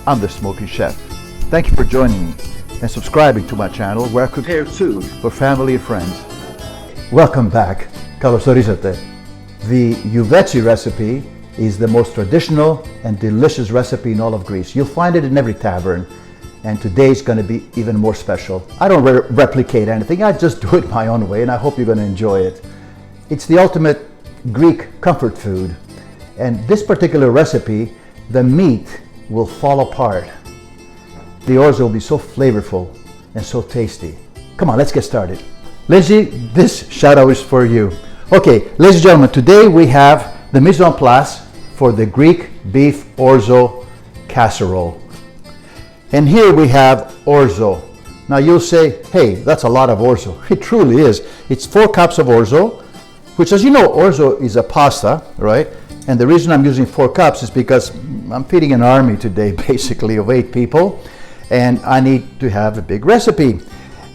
I'm the Smoky Chef. Thank you for joining me and subscribing to my channel where I prepare food for family and friends. Welcome back. Kalosorizote. The Youvetsi recipe is the most traditional and delicious recipe in all of Greece. You'll find it in every tavern, and today's going to be even more special. I don't replicate anything, I just do it my own way, and I hope you're going to enjoy it. It's the ultimate Greek comfort food, and this particular recipe, the meat will fall apart. The orzo will be so flavorful and so tasty. Come on, let's get started. Lindsay, this shout out is for you. Okay, ladies and gentlemen, today we have the mise en place for the Greek beef orzo casserole. And here we have orzo. Now you'll say, hey, that's a lot of orzo. It truly is. It's 4 cups of orzo, which, as you know, orzo is a pasta, right? And the reason I'm using 4 cups is because I'm feeding an army today, basically, of 8 people, and I need to have a big recipe.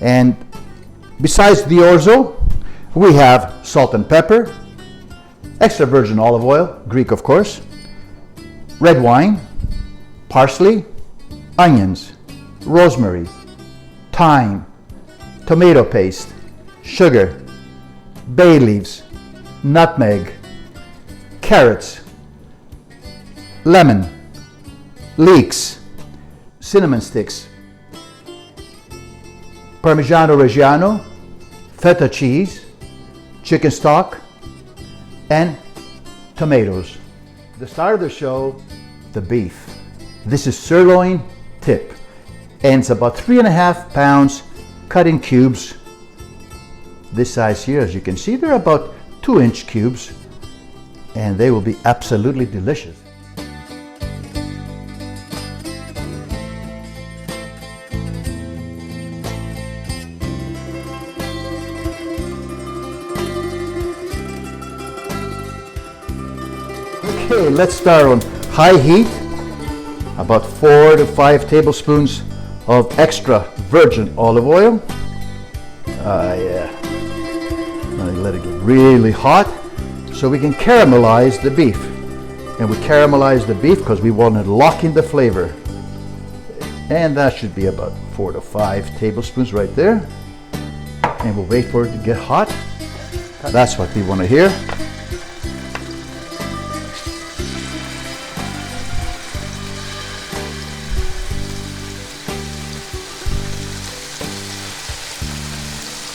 And besides the orzo, we have salt and pepper, extra virgin olive oil, Greek of course, red wine, parsley, onions, rosemary, thyme, tomato paste, sugar, bay leaves, nutmeg, carrots, lemon, leeks, cinnamon sticks, Parmigiano Reggiano, feta cheese, chicken stock, and tomatoes. The star of the show, the beef. This is sirloin tip, and it's about 3.5 pounds cut in cubes. This size here, as you can see, they're about 2-inch cubes, and they will be absolutely delicious. Okay, let's start on high heat. About 4 to 5 tablespoons of extra virgin olive oil. Yeah. Now let it get really hot so we can caramelize the beef. And we caramelize the beef because we want to lock in the flavor. And that should be about 4 to 5 tablespoons right there. And we'll wait for it to get hot. That's what we want to hear.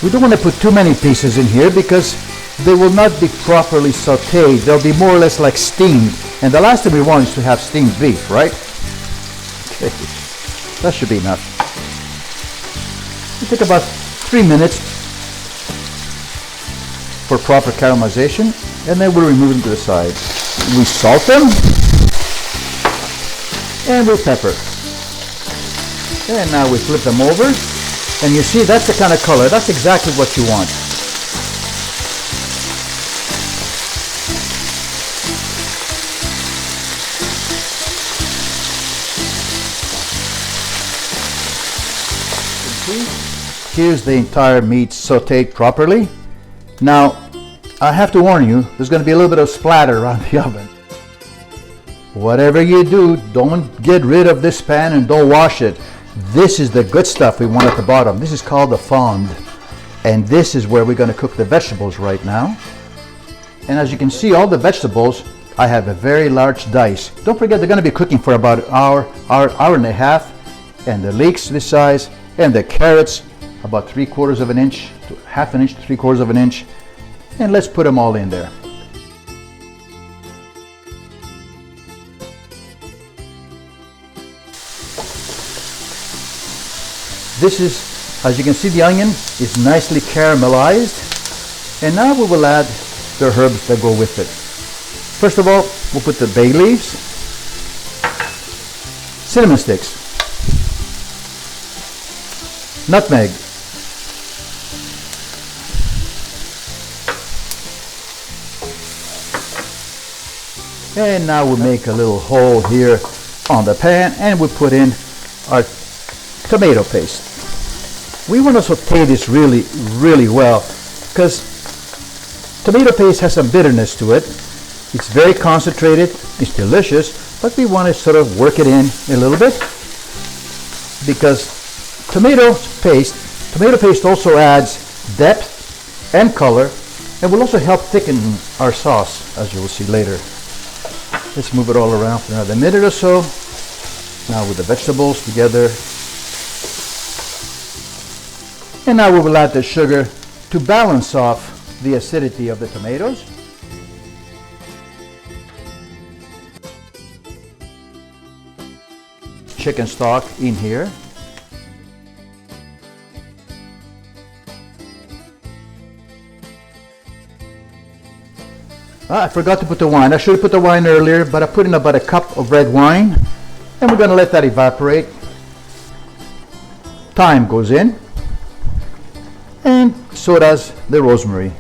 We don't want to put too many pieces in here because they will not be properly sauteed. They'll be more or less like steamed. And the last thing we want is to have steamed beef, right? Okay, that should be enough. It'll take about 3 minutes for proper caramelization, and then we'll remove them to the side. We salt them, and we'll pepper. And now we flip them over. And you see, that's the kind of color. That's exactly what you want. Here's the entire meat sauteed properly. Now, I have to warn you, there's going to be a little bit of splatter around the oven. Whatever you do, don't get rid of this pan and don't wash it. This is the good stuff we want at the bottom. This is called the fond. And this is where we're going to cook the vegetables right now. And as you can see, all the vegetables, I have a very large dice. Don't forget, they're going to be cooking for about an hour and a half. And the leeks this size, and the carrots about 3/4 of an inch to 1/2 inch to 3/4 of an inch. And let's put them all in there. This is, as you can see, the onion is nicely caramelized. And now we will add the herbs that go with it. First of all, we'll put the bay leaves, cinnamon sticks, nutmeg, and now we'll make a little hole here on the pan, and we'll put in our tomato paste. We want to saute this really, really well because tomato paste has some bitterness to it. It's very concentrated, it's delicious, but we want to sort of work it in a little bit because tomato paste also adds depth and color and will also help thicken our sauce, as you will see later. Let's move it all around for another minute or so. Now with the vegetables together. And now we will add the sugar to balance off the acidity of the tomatoes. Chicken stock in here. I forgot to put the wine. I should have put the wine earlier, but I put in about a cup of red wine, and we're going to let that evaporate. Thyme goes in, and so does the rosemary.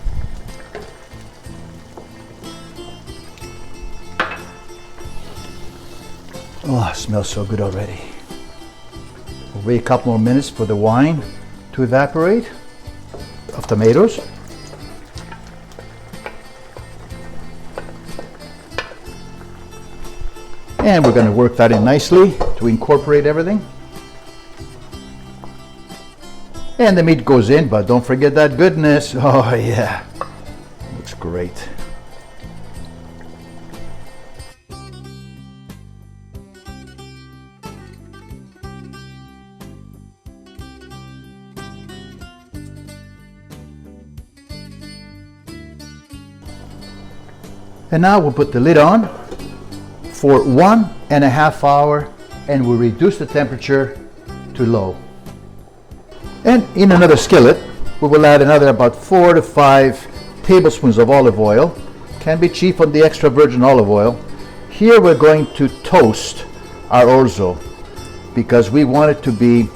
Oh, it smells so good already. We'll wait a couple more minutes for the wine to evaporate of tomatoes. And we're going to work that in nicely to incorporate everything. And the meat goes in, but don't forget that goodness. Oh yeah, looks great. And now we'll put the lid on for 1.5 hours, and we'll reduce the temperature to low. And in another skillet, we will add another about 4 to 5 tablespoons of olive oil. Can be cheap on the extra virgin olive oil. Here we're going to toast our orzo because we want it to be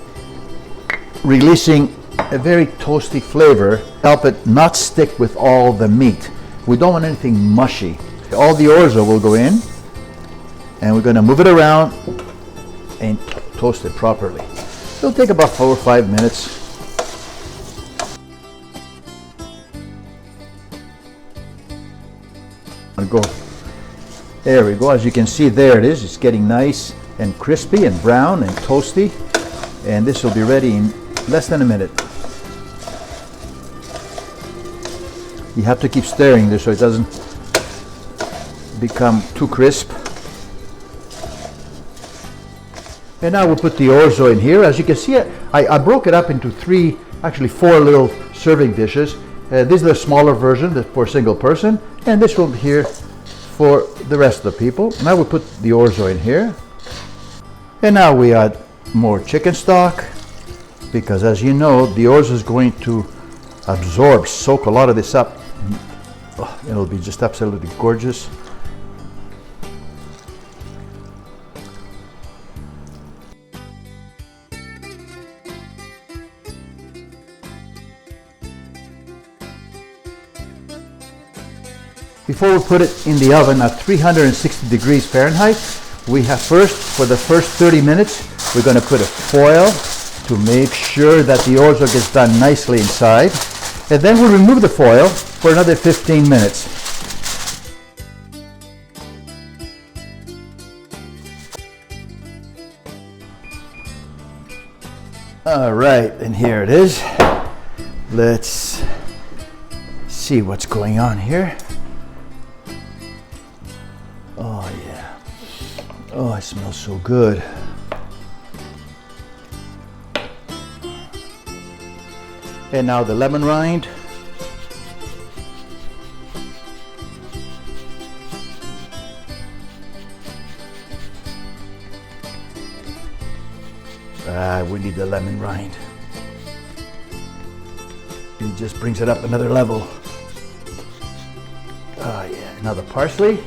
releasing a very toasty flavor, help it not stick with all the meat. We don't want anything mushy. All the orzo will go in, and we're going to move it around and toast it properly. It'll take about 4 or 5 minutes. There we go. As you can see, there it is. It's getting nice and crispy and brown and toasty, and this will be ready in less than a minute. You have to keep stirring this so it doesn't become too crisp. And now we'll put the orzo in here. As you can see, I broke it up into 4 little serving dishes. This is the smaller version for a single person, and this will be here for the rest of the people. Now we'll put the orzo in here. And now we add more chicken stock, because as you know, the orzo is going to soak a lot of this up. Oh, it'll be just absolutely gorgeous. Before we put it in the oven at 360 degrees Fahrenheit, we have for the first 30 minutes, we're going to put a foil to make sure that the orzo gets done nicely inside. And then we'll remove the foil for another 15 minutes. All right, and here it is. Let's see what's going on here. Oh yeah. Oh, it smells so good. And now the lemon rind. We need the lemon rind. It just brings it up another level. Oh yeah, now the parsley.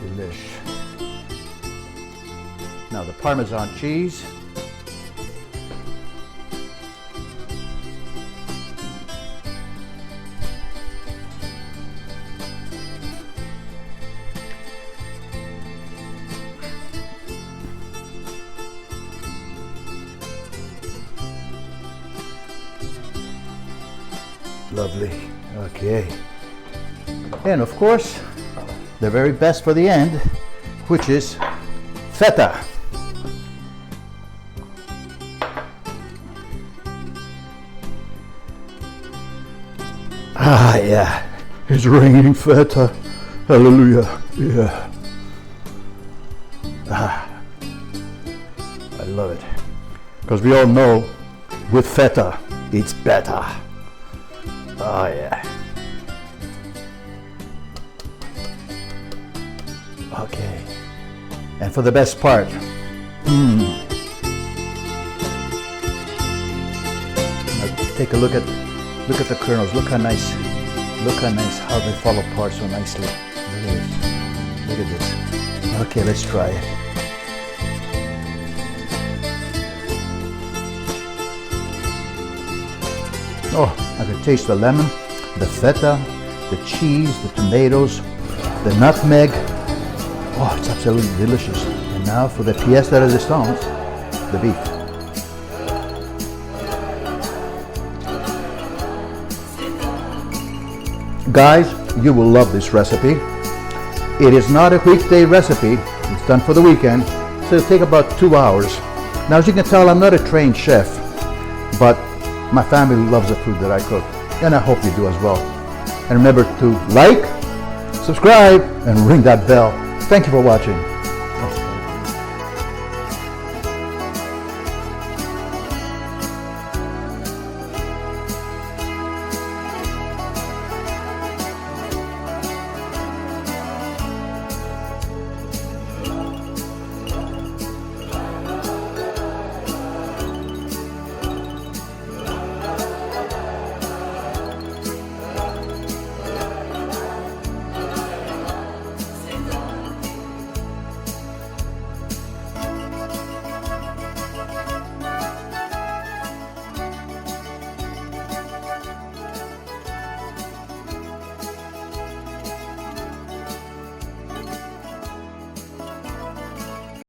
Delish. Now the Parmesan cheese. lovely. Okay. And of course, the very best for the end, which is feta. Ah, yeah, it's raining feta. Hallelujah. Yeah. Ah, I love it. Because we all know with feta, it's better. Oh, yeah. Okay. And for the best part, now take a look at the kernels. Look how nice how they fall apart so nicely. Look at this. Okay, let's try it. Oh, I can taste the lemon, the feta, the cheese, the tomatoes, the nutmeg. Oh, it's absolutely delicious. And now for the pièce de résistance, the beef. Guys, you will love this recipe. It is not a weekday recipe. It's done for the weekend, so it'll take about 2 hours. Now, as you can tell, I'm not a trained chef, but my family loves the food that I cook, and I hope you do as well. And remember to like, subscribe, and ring that bell. Thank you for watching.